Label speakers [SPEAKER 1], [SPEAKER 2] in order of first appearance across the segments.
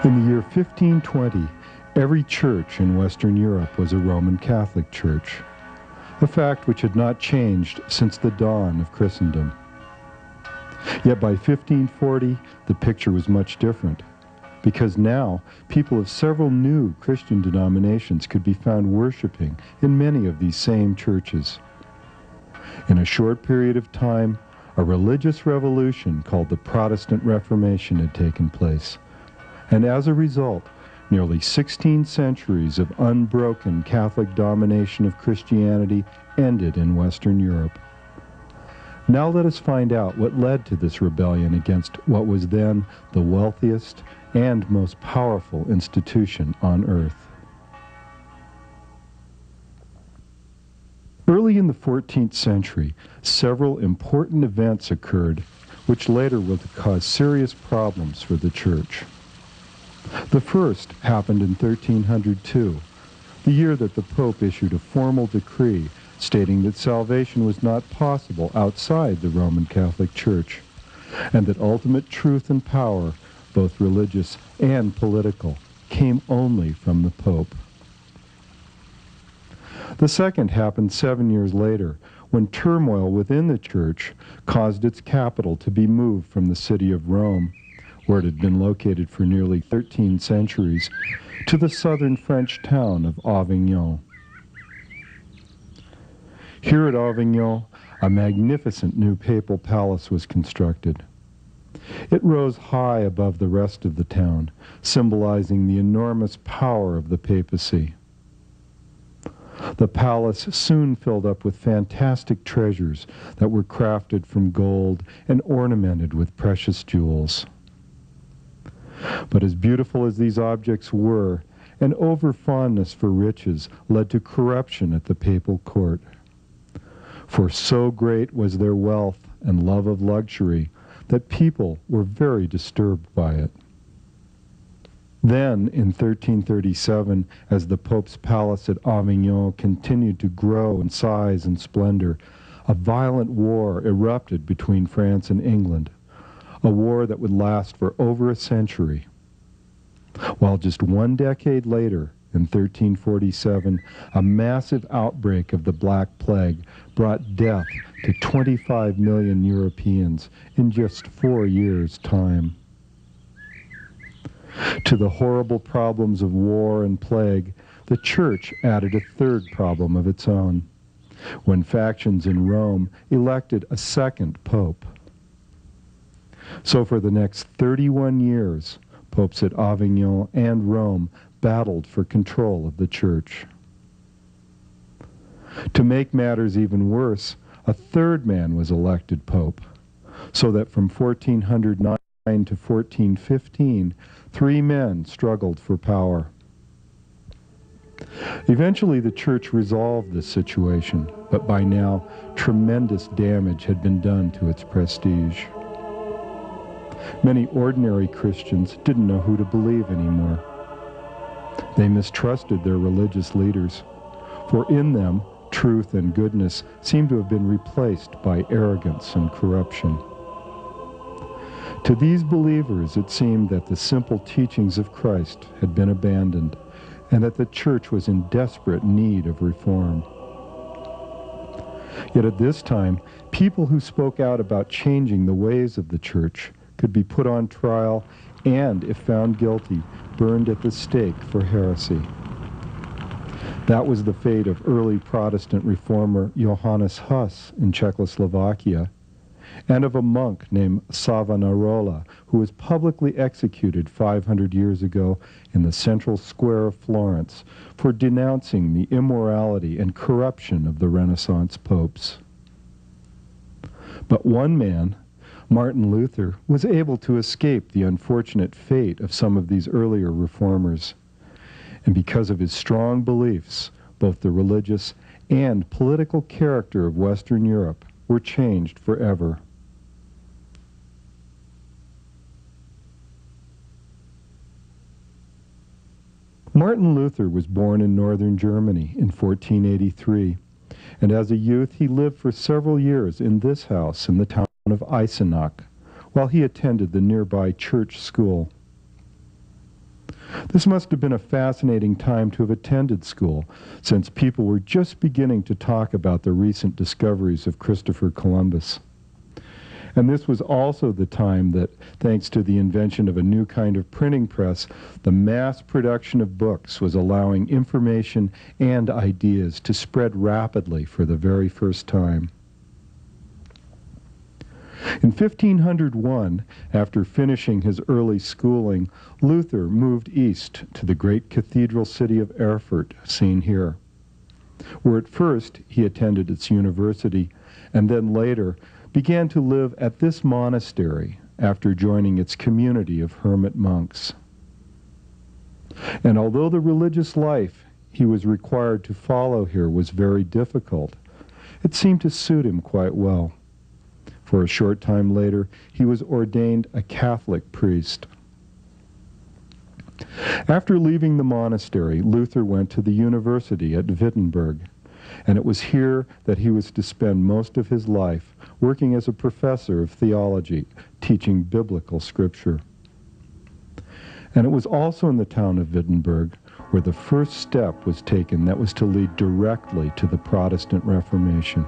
[SPEAKER 1] In the year 1520, every church in Western Europe was a Roman Catholic church, a fact which had not changed since the dawn of Christendom. Yet by 1540, the picture was much different, because now people of several new Christian denominations could be found worshiping in many of these same churches. In a short period of time, a religious revolution called the Protestant Reformation had taken place. And as a result, nearly 16 centuries of unbroken Catholic domination of Christianity ended in Western Europe. Now let us find out what led to this rebellion against what was then the wealthiest and most powerful institution on earth. Early in the 14th century, several important events occurred which later were to cause serious problems for the Church. The first happened in 1302, the year that the Pope issued a formal decree stating that salvation was not possible outside the Roman Catholic Church, and that ultimate truth and power, both religious and political, came only from the Pope. The second happened 7 years later, when turmoil within the Church caused its capital to be moved from the city of Rome, where it had been located for nearly 13 centuries, to the southern French town of Avignon. Here at Avignon, a magnificent new papal palace was constructed. It rose high above the rest of the town, symbolizing the enormous power of the papacy. The palace soon filled up with fantastic treasures that were crafted from gold and ornamented with precious jewels. But as beautiful as these objects were, an over-fondness for riches led to corruption at the papal court. For so great was their wealth and love of luxury that people were very disturbed by it. Then, in 1337, as the Pope's palace at Avignon continued to grow in size and splendor, a violent war erupted between France and England, a war that would last for over a century. While just 1 decade later, in 1347, a massive outbreak of the Black Plague brought death to 25 million Europeans in just 4 years' time. To the horrible problems of war and plague, the Church added a third problem of its own, when factions in Rome elected a second pope. So for the next 31 years, popes at Avignon and Rome battled for control of the Church. To make matters even worse, a third man was elected pope, so that from 1409 to 1415, 3 men struggled for power. Eventually the Church resolved this situation, but by now tremendous damage had been done to its prestige. Many ordinary Christians didn't know who to believe anymore. They mistrusted their religious leaders, for in them truth and goodness seemed to have been replaced by arrogance and corruption. To these believers it seemed that the simple teachings of Christ had been abandoned, and that the Church was in desperate need of reform. Yet at this time, people who spoke out about changing the ways of the Church could be put on trial and, if found guilty, burned at the stake for heresy. That was the fate of early Protestant reformer Johannes Huss in Czechoslovakia, and of a monk named Savonarola, who was publicly executed 500 years ago in the central square of Florence for denouncing the immorality and corruption of the Renaissance popes. But one man, Martin Luther, was able to escape the unfortunate fate of some of these earlier reformers. And because of his strong beliefs, both the religious and political character of Western Europe were changed forever. Martin Luther was born in northern Germany in 1483, and as a youth he lived for several years in this house in the town of Eisenach, while he attended the nearby church school. This must have been a fascinating time to have attended school, since people were just beginning to talk about the recent discoveries of Christopher Columbus. And this was also the time that, thanks to the invention of a new kind of printing press, the mass production of books was allowing information and ideas to spread rapidly for the very first time. In 1501, after finishing his early schooling, Luther moved east to the great cathedral city of Erfurt, seen here, where at first he attended its university, and then later began to live at this monastery after joining its community of hermit monks. And although the religious life he was required to follow here was very difficult, it seemed to suit him quite well. For a short time later, he was ordained a Catholic priest. After leaving the monastery, Luther went to the university at Wittenberg, and it was here that he was to spend most of his life, working as a professor of theology, teaching biblical scripture. And it was also in the town of Wittenberg where the first step was taken that was to lead directly to the Protestant Reformation.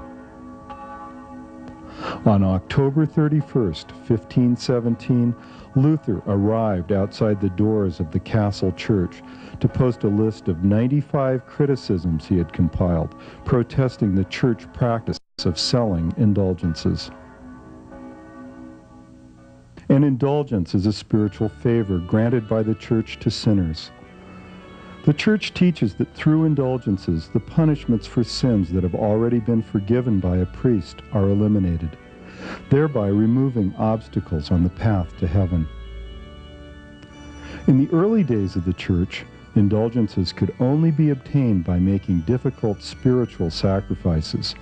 [SPEAKER 1] On October 31st, 1517, Luther arrived outside the doors of the castle church to post a list of 95 criticisms he had compiled, protesting the church practice of selling indulgences. An indulgence is a spiritual favor granted by the church to sinners. The church teaches that through indulgences, the punishments for sins that have already been forgiven by a priest are eliminated, thereby removing obstacles on the path to heaven. In the early days of the church, indulgences could only be obtained by making difficult spiritual sacrifices,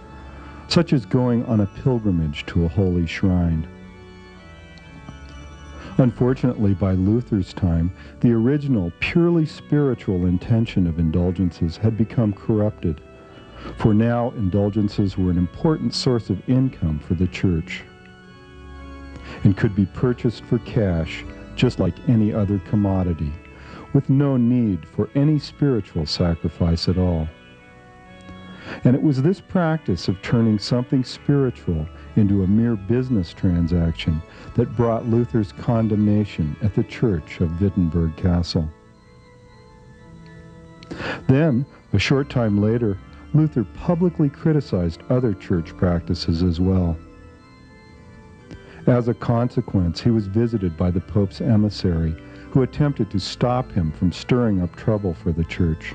[SPEAKER 1] such as going on a pilgrimage to a holy shrine. Unfortunately, by Luther's time, the original, purely spiritual intention of indulgences had become corrupted, for now indulgences were an important source of income for the church and could be purchased for cash just like any other commodity, with no need for any spiritual sacrifice at all. And it was this practice of turning something spiritual into a mere business transaction that brought Luther's condemnation at the church of Wittenberg Castle. Then, a short time later, Luther publicly criticized other church practices as well. As a consequence, he was visited by the Pope's emissary, who attempted to stop him from stirring up trouble for the church.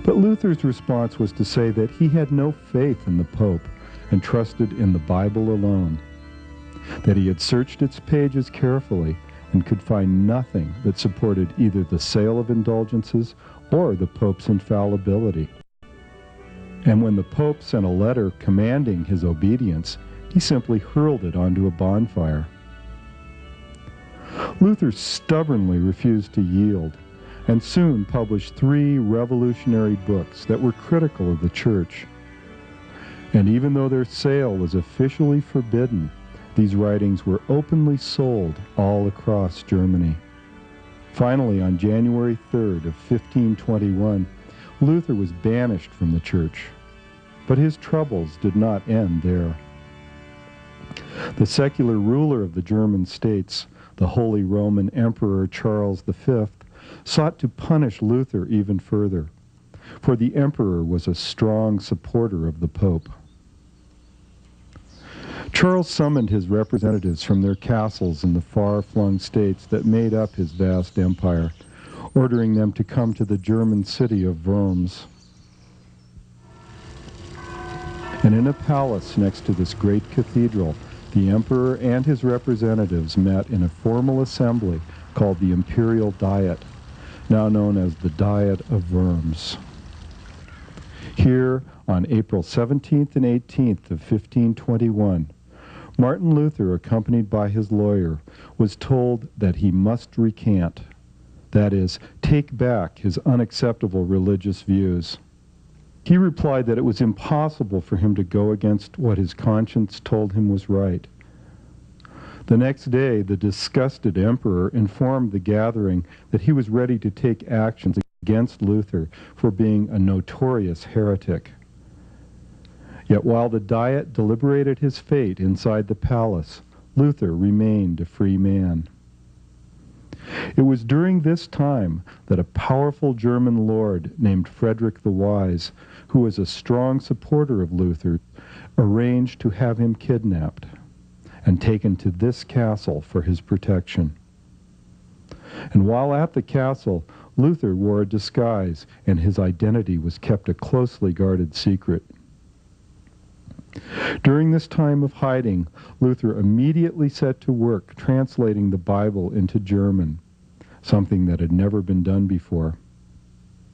[SPEAKER 1] But Luther's response was to say that he had no faith in the Pope and trusted in the Bible alone, that he had searched its pages carefully and could find nothing that supported either the sale of indulgences or the Pope's infallibility. And when the Pope sent a letter commanding his obedience, he simply hurled it onto a bonfire. Luther stubbornly refused to yield, and soon published 3 revolutionary books that were critical of the church. And even though their sale was officially forbidden, these writings were openly sold all across Germany. Finally, on January 3rd of 1521, Luther was banished from the church. But his troubles did not end there. The secular ruler of the German states, the Holy Roman Emperor Charles V, sought to punish Luther even further, for the emperor was a strong supporter of the Pope. Charles summoned his representatives from their castles in the far-flung states that made up his vast empire, ordering them to come to the German city of Worms. And in a palace next to this great cathedral, the emperor and his representatives met in a formal assembly called the Imperial Diet, now known as the Diet of Worms. Here, on April 17th and 18th of 1521, Martin Luther, accompanied by his lawyer, was told that he must recant, that is, take back his unacceptable religious views. He replied that it was impossible for him to go against what his conscience told him was right. The next day, the disgusted emperor informed the gathering that he was ready to take actions against Luther for being a notorious heretic. Yet while the Diet deliberated his fate inside the palace, Luther remained a free man. It was during this time that a powerful German lord named Frederick the Wise, who was a strong supporter of Luther, arranged to have him kidnapped and taken to this castle for his protection. And while at the castle, Luther wore a disguise, and his identity was kept a closely guarded secret. During this time of hiding, Luther immediately set to work translating the Bible into German, something that had never been done before.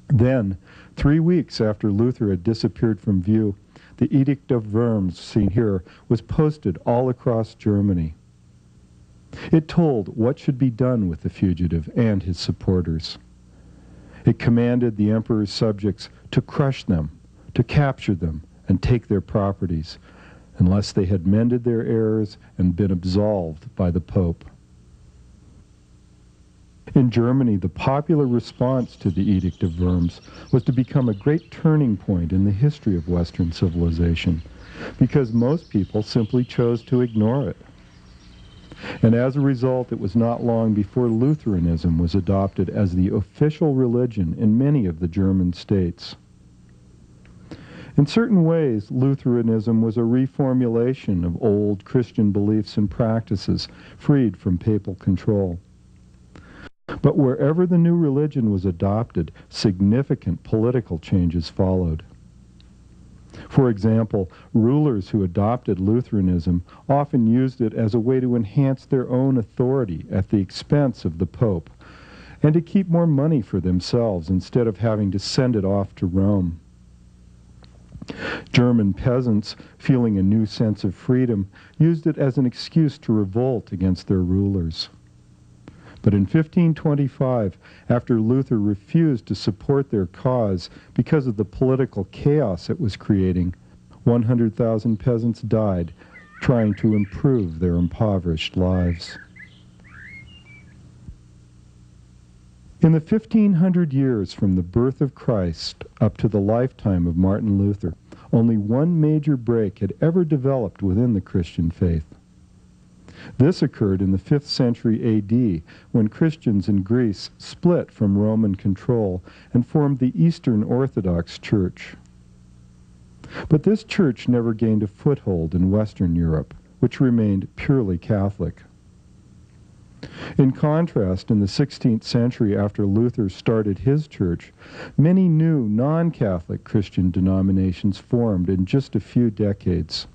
[SPEAKER 1] Then, 3 weeks after Luther had disappeared from view, the Edict of Worms, seen here, was posted all across Germany. It told what should be done with the fugitive and his supporters. It commanded the emperor's subjects to crush them, to capture them, and take their properties, unless they had mended their errors and been absolved by the Pope. In Germany, the popular response to the Edict of Worms was to become a great turning point in the history of Western civilization, because most people simply chose to ignore it. And as a result, it was not long before Lutheranism was adopted as the official religion in many of the German states. In certain ways, Lutheranism was a reformulation of old Christian beliefs and practices, freed from papal control. But wherever the new religion was adopted, significant political changes followed. For example, rulers who adopted Lutheranism often used it as a way to enhance their own authority at the expense of the Pope, and to keep more money for themselves instead of having to send it off to Rome. German peasants, feeling a new sense of freedom, used it as an excuse to revolt against their rulers. But in 1525, after Luther refused to support their cause because of the political chaos it was creating, 100,000 peasants died trying to improve their impoverished lives. In the 1500 years from the birth of Christ up to the lifetime of Martin Luther, only one major break had ever developed within the Christian faith. This occurred in the 5th century A.D., when Christians in Greece split from Roman control and formed the Eastern Orthodox Church. But this church never gained a foothold in Western Europe, which remained purely Catholic. In contrast, in the 16th century, after Luther started his church, many new non-Catholic Christian denominations formed in just a few decades.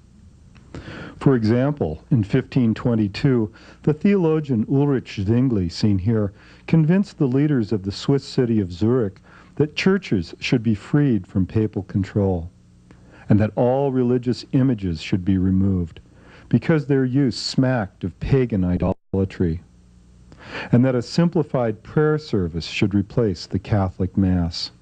[SPEAKER 1] For example, in 1522, the theologian Ulrich Zwingli, seen here, convinced the leaders of the Swiss city of Zurich that churches should be freed from papal control, and that all religious images should be removed, because their use smacked of pagan idolatry, and that a simplified prayer service should replace the Catholic Mass.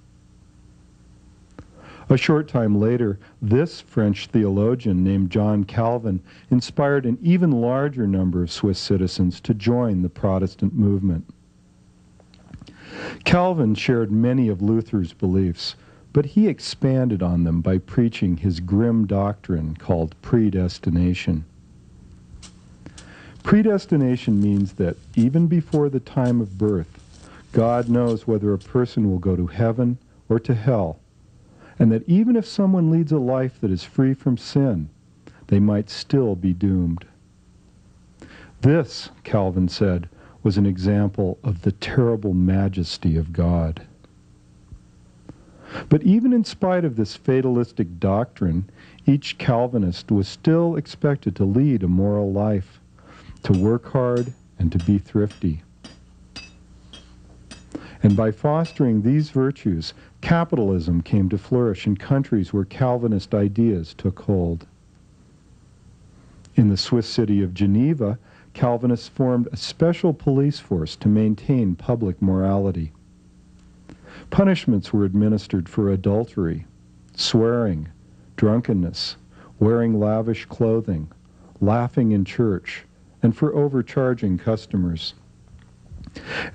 [SPEAKER 1] A short time later, this French theologian named John Calvin inspired an even larger number of Swiss citizens to join the Protestant movement. Calvin shared many of Luther's beliefs, but he expanded on them by preaching his grim doctrine called predestination. Predestination means that even before the time of birth, God knows whether a person will go to heaven or to hell, and that even if someone leads a life that is free from sin, they might still be doomed. This, Calvin said, was an example of the terrible majesty of God. But even in spite of this fatalistic doctrine, each Calvinist was still expected to lead a moral life, to work hard, and to be thrifty. And by fostering these virtues, capitalism came to flourish in countries where Calvinist ideas took hold. In the Swiss city of Geneva, Calvinists formed a special police force to maintain public morality. Punishments were administered for adultery, swearing, drunkenness, wearing lavish clothing, laughing in church, and for overcharging customers.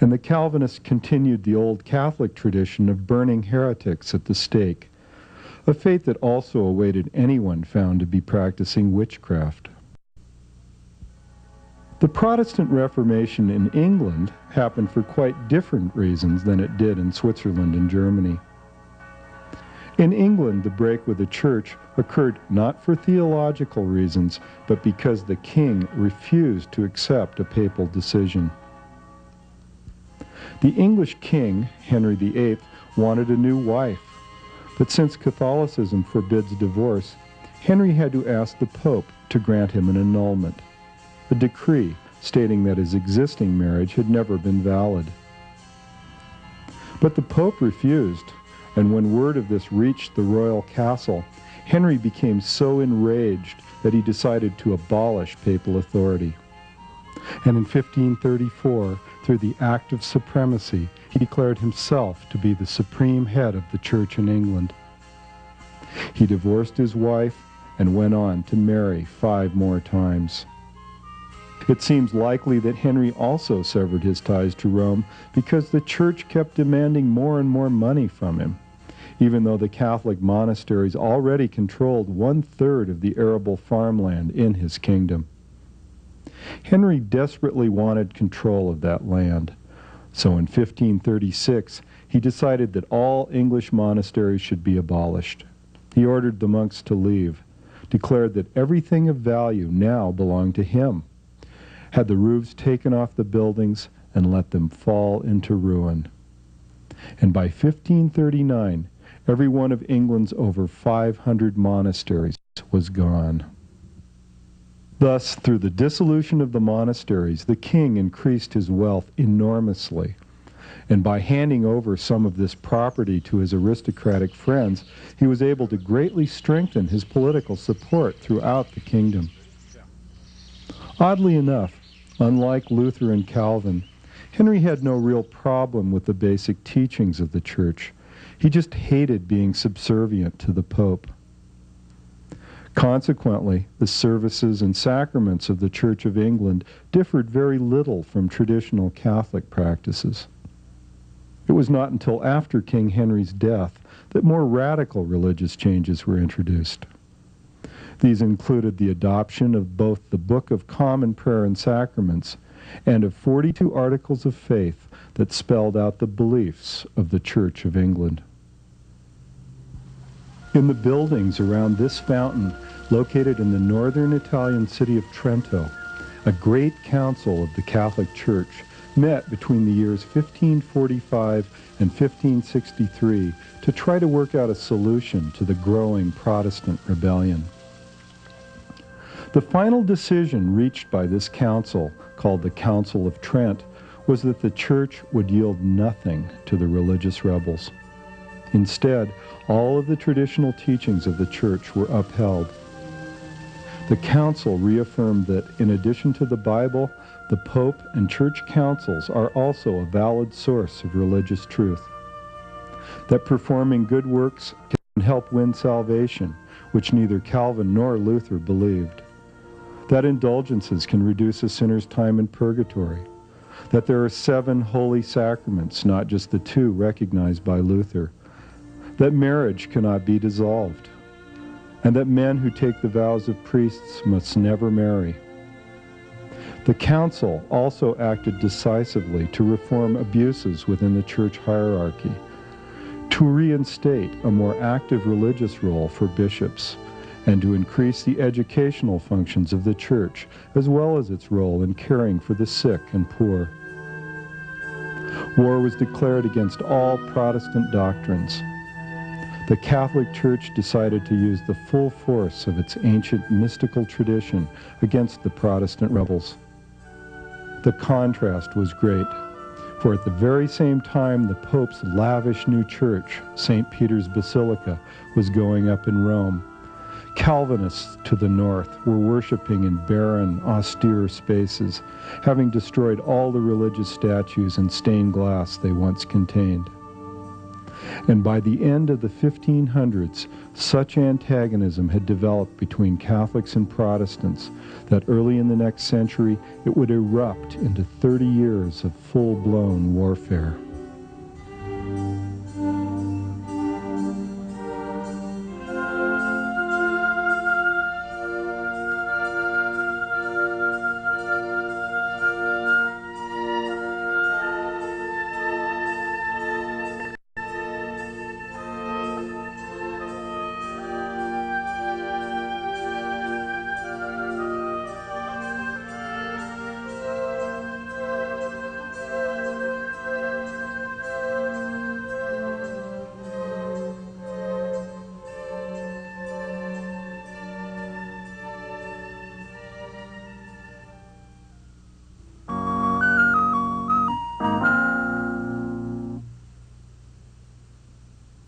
[SPEAKER 1] And the Calvinists continued the old Catholic tradition of burning heretics at the stake, a fate that also awaited anyone found to be practicing witchcraft. The Protestant Reformation in England happened for quite different reasons than it did in Switzerland and Germany. In England, the break with the Church occurred not for theological reasons, but because the king refused to accept a papal decision. The English king, Henry VIII, wanted a new wife, but since Catholicism forbids divorce, Henry had to ask the Pope to grant him an annulment, a decree stating that his existing marriage had never been valid. But the Pope refused, and when word of this reached the royal castle, Henry became so enraged that he decided to abolish papal authority. And in 1534, through the Act of Supremacy, he declared himself to be the supreme head of the Church in England. He divorced his wife and went on to marry 5 more times. It seems likely that Henry also severed his ties to Rome because the Church kept demanding more and more money from him, even though the Catholic monasteries already controlled 1/3 of the arable farmland in his kingdom. Henry desperately wanted control of that land, so in 1536 he decided that all English monasteries should be abolished. He ordered the monks to leave, declared that everything of value now belonged to him, had the roofs taken off the buildings, and let them fall into ruin. And by 1539, every one of England's over 500 monasteries was gone. Thus, through the dissolution of the monasteries, the king increased his wealth enormously. And by handing over some of this property to his aristocratic friends, he was able to greatly strengthen his political support throughout the kingdom. Oddly enough, unlike Luther and Calvin, Henry had no real problem with the basic teachings of the Church. He just hated being subservient to the Pope. Consequently, the services and sacraments of the Church of England differed very little from traditional Catholic practices. It was not until after King Henry's death that more radical religious changes were introduced. These included the adoption of both the Book of Common Prayer and Sacraments and of 42 articles of faith that spelled out the beliefs of the Church of England. In the buildings around this fountain, located in the northern Italian city of Trento, a great council of the Catholic Church met between the years 1545 and 1563 to try to work out a solution to the growing Protestant rebellion. The final decision reached by this council, called the Council of Trent, was that the Church would yield nothing to the religious rebels. Instead, all of the traditional teachings of the Church were upheld. The Council reaffirmed that, in addition to the Bible, the Pope and Church councils are also a valid source of religious truth. That performing good works can help win salvation, which neither Calvin nor Luther believed. That indulgences can reduce a sinner's time in purgatory. That there are 7 holy sacraments, not just the 2 recognized by Luther. That marriage cannot be dissolved. And that men who take the vows of priests must never marry. The Council also acted decisively to reform abuses within the church hierarchy, to reinstate a more active religious role for bishops, and to increase the educational functions of the Church, as well as its role in caring for the sick and poor. War was declared against all Protestant doctrines. The Catholic Church decided to use the full force of its ancient mystical tradition against the Protestant rebels. The contrast was great, for at the very same time the Pope's lavish new church, St. Peter's Basilica, was going up in Rome, Calvinists to the north were worshiping in barren, austere spaces, having destroyed all the religious statues and stained glass they once contained. And by the end of the 1500s, such antagonism had developed between Catholics and Protestants that early in the next century it would erupt into 30 years of full-blown warfare.